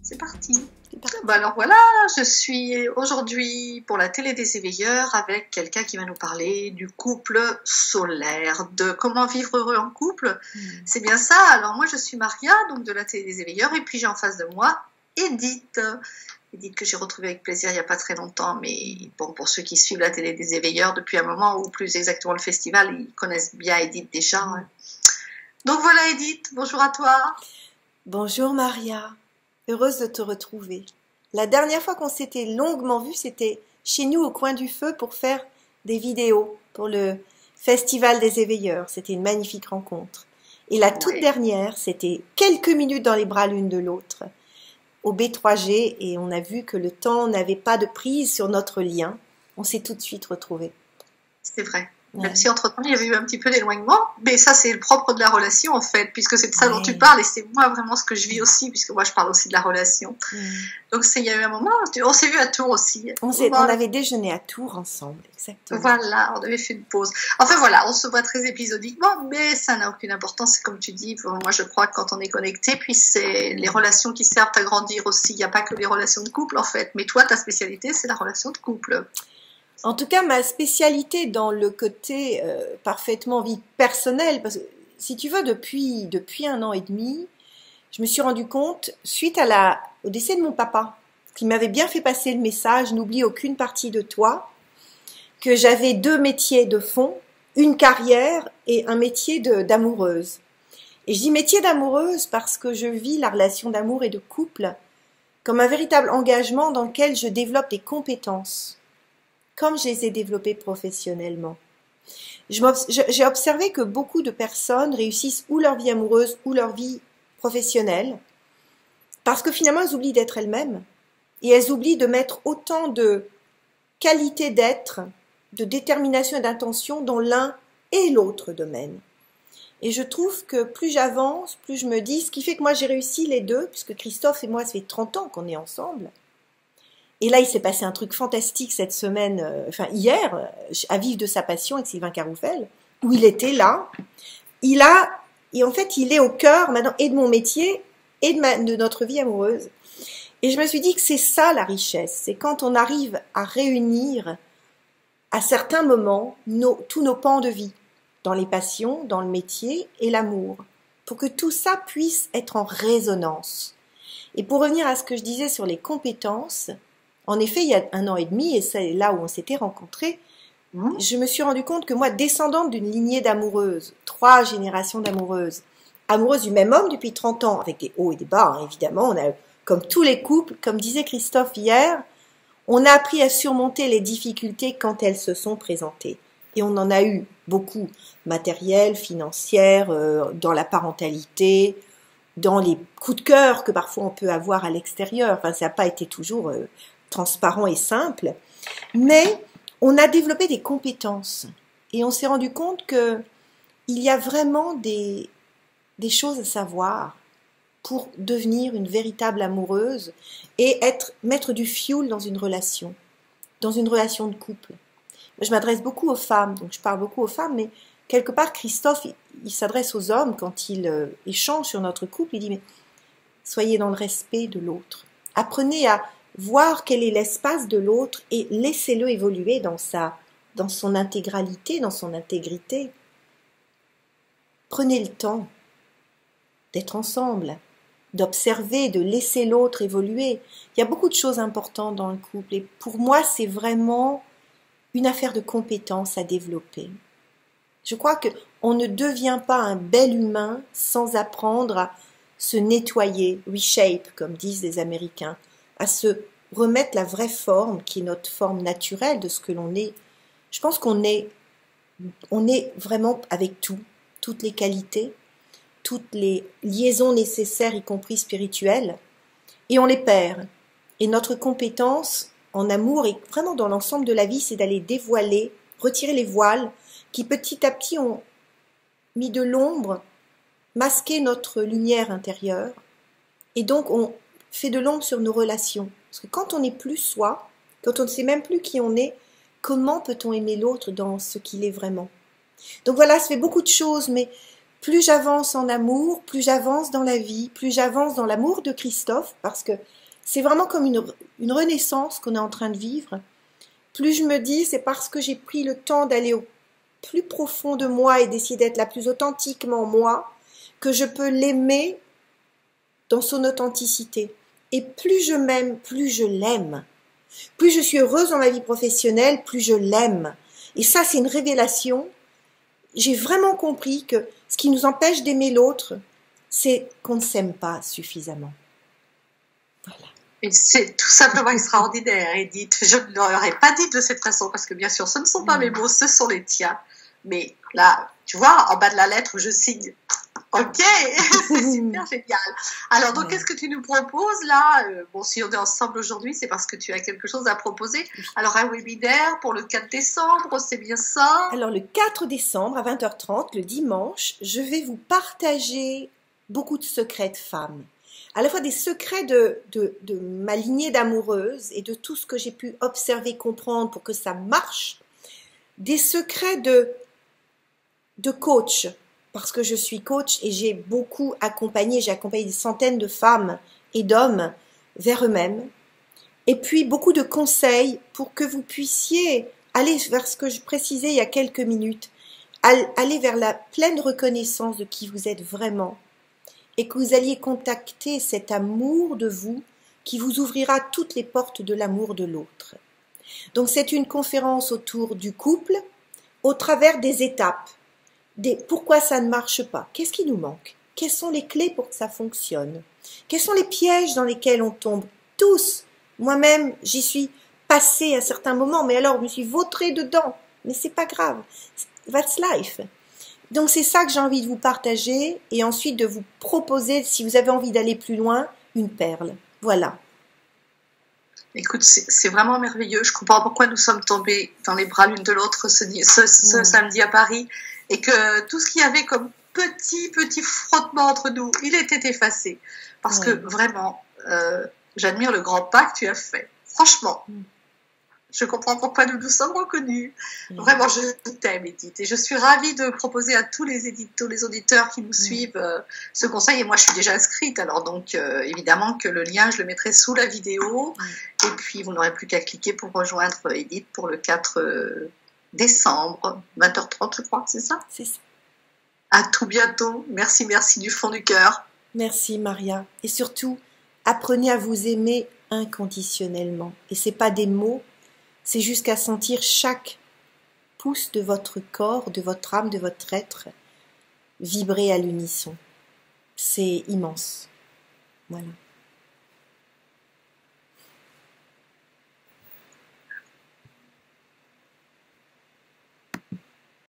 C'est parti. C'est parti. Bah alors voilà, je suis aujourd'hui pour la télé des éveilleurs avec quelqu'un qui va nous parler du couple solaire, de comment vivre heureux en couple. C'est bien ça. Alors moi je suis Maria, donc de la télé des éveilleurs, et puis j'ai en face de moi Edith. Edith que j'ai retrouvée avec plaisir il n'y a pas très longtemps, mais bon, pour ceux qui suivent la télé des éveilleurs depuis un moment, ou plus exactement le festival, ils connaissent bien Edith déjà. Donc voilà Edith, bonjour à toi. Bonjour Maria, heureuse de te retrouver. La dernière fois qu'on s'était longuement vu, c'était chez nous au coin du feu pour faire des vidéos pour le Festival des éveilleurs. C'était une magnifique rencontre. Et la toute dernière, c'était quelques minutes dans les bras l'une de l'autre au B3G, et on a vu que le temps n'avait pas de prise sur notre lien. On s'est tout de suite retrouvés. C'est vrai. Même si entre-temps, il y avait eu un petit peu d'éloignement, mais ça, c'est le propre de la relation, en fait, puisque c'est de ça dont tu parles, et c'est moi vraiment ce que je vis aussi, puisque moi, je parle aussi de la relation. Donc, il y a eu un moment, on s'est vu à Tours aussi. On avait déjeuné à Tours ensemble, exactement. Voilà, on avait fait une pause. Enfin, voilà, on se voit très épisodiquement, mais ça n'a aucune importance, c'est comme tu dis, moi, je crois que quand on est connecté, puis c'est les relations qui servent à grandir aussi. Il n'y a pas que les relations de couple, en fait, mais toi, ta spécialité, c'est la relation de couple. En tout cas, ma spécialité dans le côté parfaitement vie personnelle, parce que si tu veux, depuis 1 an et demi, je me suis rendu compte, suite au décès de mon papa, qui m'avait bien fait passer le message, n'oublie aucune partie de toi, que j'avais 2 métiers de fond, une carrière et un métier d'amoureuse. Et je dis métier d'amoureuse parce que je vis la relation d'amour et de couple comme un véritable engagement dans lequel je développe des compétences, comme je les ai développées professionnellement. J'ai observé que beaucoup de personnes réussissent ou leur vie amoureuse ou leur vie professionnelle, parce que finalement elles oublient d'être elles-mêmes, et elles oublient de mettre autant de qualité d'être, de détermination et d'intention dans l'un et l'autre domaine. Et je trouve que plus j'avance, plus je me dis, ce qui fait que moi j'ai réussi les deux, puisque Christophe et moi ça fait 30 ans qu'on est ensemble. Et là, il s'est passé un truc fantastique cette semaine, hier, à Vivre de sa passion avec Sylvain Caroufel, où il était là. Et en fait, il est au cœur maintenant et de mon métier et de notre vie amoureuse. Et je me suis dit que c'est ça la richesse, c'est quand on arrive à réunir à certains moments tous nos pans de vie, dans les passions, dans le métier et l'amour, pour que tout ça puisse être en résonance. Et pour revenir à ce que je disais sur les compétences, en effet, il y a 1 an et demi, et c'est là où on s'était rencontrés, je me suis rendu compte que moi, descendante d'une lignée d'amoureuses, 3 générations d'amoureuses, amoureuses du même homme depuis 30 ans, avec des hauts et des bas, hein, évidemment, on a, comme tous les couples, comme disait Christophe hier, on a appris à surmonter les difficultés quand elles se sont présentées. Et on en a eu beaucoup, matérielles, financières, dans la parentalité, dans les coups de cœur que parfois on peut avoir à l'extérieur. Enfin, ça n'a pas été toujours transparent et simple, mais on a développé des compétences et on s'est rendu compte que il y a vraiment des choses à savoir pour devenir une véritable amoureuse et mettre du fioul dans une relation de couple. Je m'adresse beaucoup aux femmes, donc je parle beaucoup aux femmes, mais quelque part Christophe, il s'adresse aux hommes quand il échange sur notre couple, il dit mais soyez dans le respect de l'autre, apprenez à voir quel est l'espace de l'autre et laissez-le évoluer dans son intégralité, dans son intégrité. Prenez le temps d'être ensemble, d'observer, de laisser l'autre évoluer. Il y a beaucoup de choses importantes dans le couple et pour moi, c'est vraiment une affaire de compétences à développer. Je crois qu'on ne devient pas un bel humain sans apprendre à se nettoyer, reshape, comme disent les Américains, à se remettre la vraie forme, qui est notre forme naturelle de ce que l'on est. Je pense qu'on est vraiment avec toutes les qualités, toutes les liaisons nécessaires, y compris spirituelles, et on les perd. Et notre compétence en amour, et vraiment dans l'ensemble de la vie, c'est d'aller dévoiler, retirer les voiles, qui petit à petit ont mis de l'ombre, masqué notre lumière intérieure, et donc on fait de l'ombre sur nos relations. Parce que quand on n'est plus soi, quand on ne sait même plus qui on est, comment peut-on aimer l'autre dans ce qu'il est vraiment? Donc voilà, ça fait beaucoup de choses, mais plus j'avance en amour, plus j'avance dans la vie, plus j'avance dans l'amour de Christophe, parce que c'est vraiment comme une renaissance qu'on est en train de vivre. Plus je me dis, c'est parce que j'ai pris le temps d'aller au plus profond de moi et d'essayer d'être la plus authentiquement moi, que je peux l'aimer dans son authenticité. Et plus je m'aime, plus je l'aime. Plus je suis heureuse dans ma vie professionnelle, plus je l'aime. Et ça, c'est une révélation. J'ai vraiment compris que ce qui nous empêche d'aimer l'autre, c'est qu'on ne s'aime pas suffisamment. Voilà. Et c'est tout simplement extraordinaire, Edith. Je ne l'aurais pas dit de cette façon, parce que bien sûr, ce ne sont pas mes mots, ce sont les tiens. Mais là, tu vois, en bas de la lettre, je signe. Ok, c'est super génial. Alors, donc, qu'est-ce que tu nous proposes là? Bon, si on est ensemble aujourd'hui, c'est parce que tu as quelque chose à proposer. Alors, un webinaire pour le 4 décembre, c'est bien ça? Alors, le 4 décembre à 20h30, le dimanche, je vais vous partager beaucoup de secrets de femmes. À la fois des secrets de ma lignée d'amoureuses et de tout ce que j'ai pu observer, comprendre pour que ça marche. Des secrets de coach, parce que je suis coach et j'ai beaucoup accompagné, j'ai accompagné des centaines de femmes et d'hommes vers eux-mêmes. Et puis beaucoup de conseils pour que vous puissiez aller vers ce que je précisais il y a quelques minutes, aller vers la pleine reconnaissance de qui vous êtes vraiment et que vous alliez contacter cet amour de vous qui vous ouvrira toutes les portes de l'amour de l'autre. Donc c'est une conférence autour du couple au travers des étapes. Pourquoi ça ne marche pas? Qu'est-ce qui nous manque? Quelles sont les clés pour que ça fonctionne? Quels sont les pièges dans lesquels on tombe? Tous. Moi-même, j'y suis passée à certains moments, mais alors je me suis vautrée dedans. Mais c'est pas grave. That's life. Donc c'est ça que j'ai envie de vous partager et ensuite de vous proposer, si vous avez envie d'aller plus loin, une perle. Voilà. Écoute, c'est vraiment merveilleux. Je comprends pourquoi nous sommes tombés dans les bras l'une de l'autre ce samedi à Paris et que tout ce qu'il y avait comme petit frottement entre nous, il était effacé. Parce que vraiment, j'admire le grand pas que tu as fait. Franchement, je comprends pourquoi nous nous sommes reconnus. Vraiment, je t'aime, Edith. Et je suis ravie de proposer à tous les auditeurs qui nous suivent ce conseil. Et moi, je suis déjà inscrite. Alors, donc, évidemment que le lien, je le mettrai sous la vidéo. Et puis, vous n'aurez plus qu'à cliquer pour rejoindre Edith pour le 4 décembre, 20h30, je crois, c'est ça? C'est ça. À tout bientôt. Merci du fond du cœur. Merci, Maria. Et surtout, apprenez à vous aimer inconditionnellement. Et c'est pas des mots, c'est jusqu'à sentir chaque pouce de votre corps, de votre âme, de votre être vibrer à l'unisson. C'est immense. Voilà.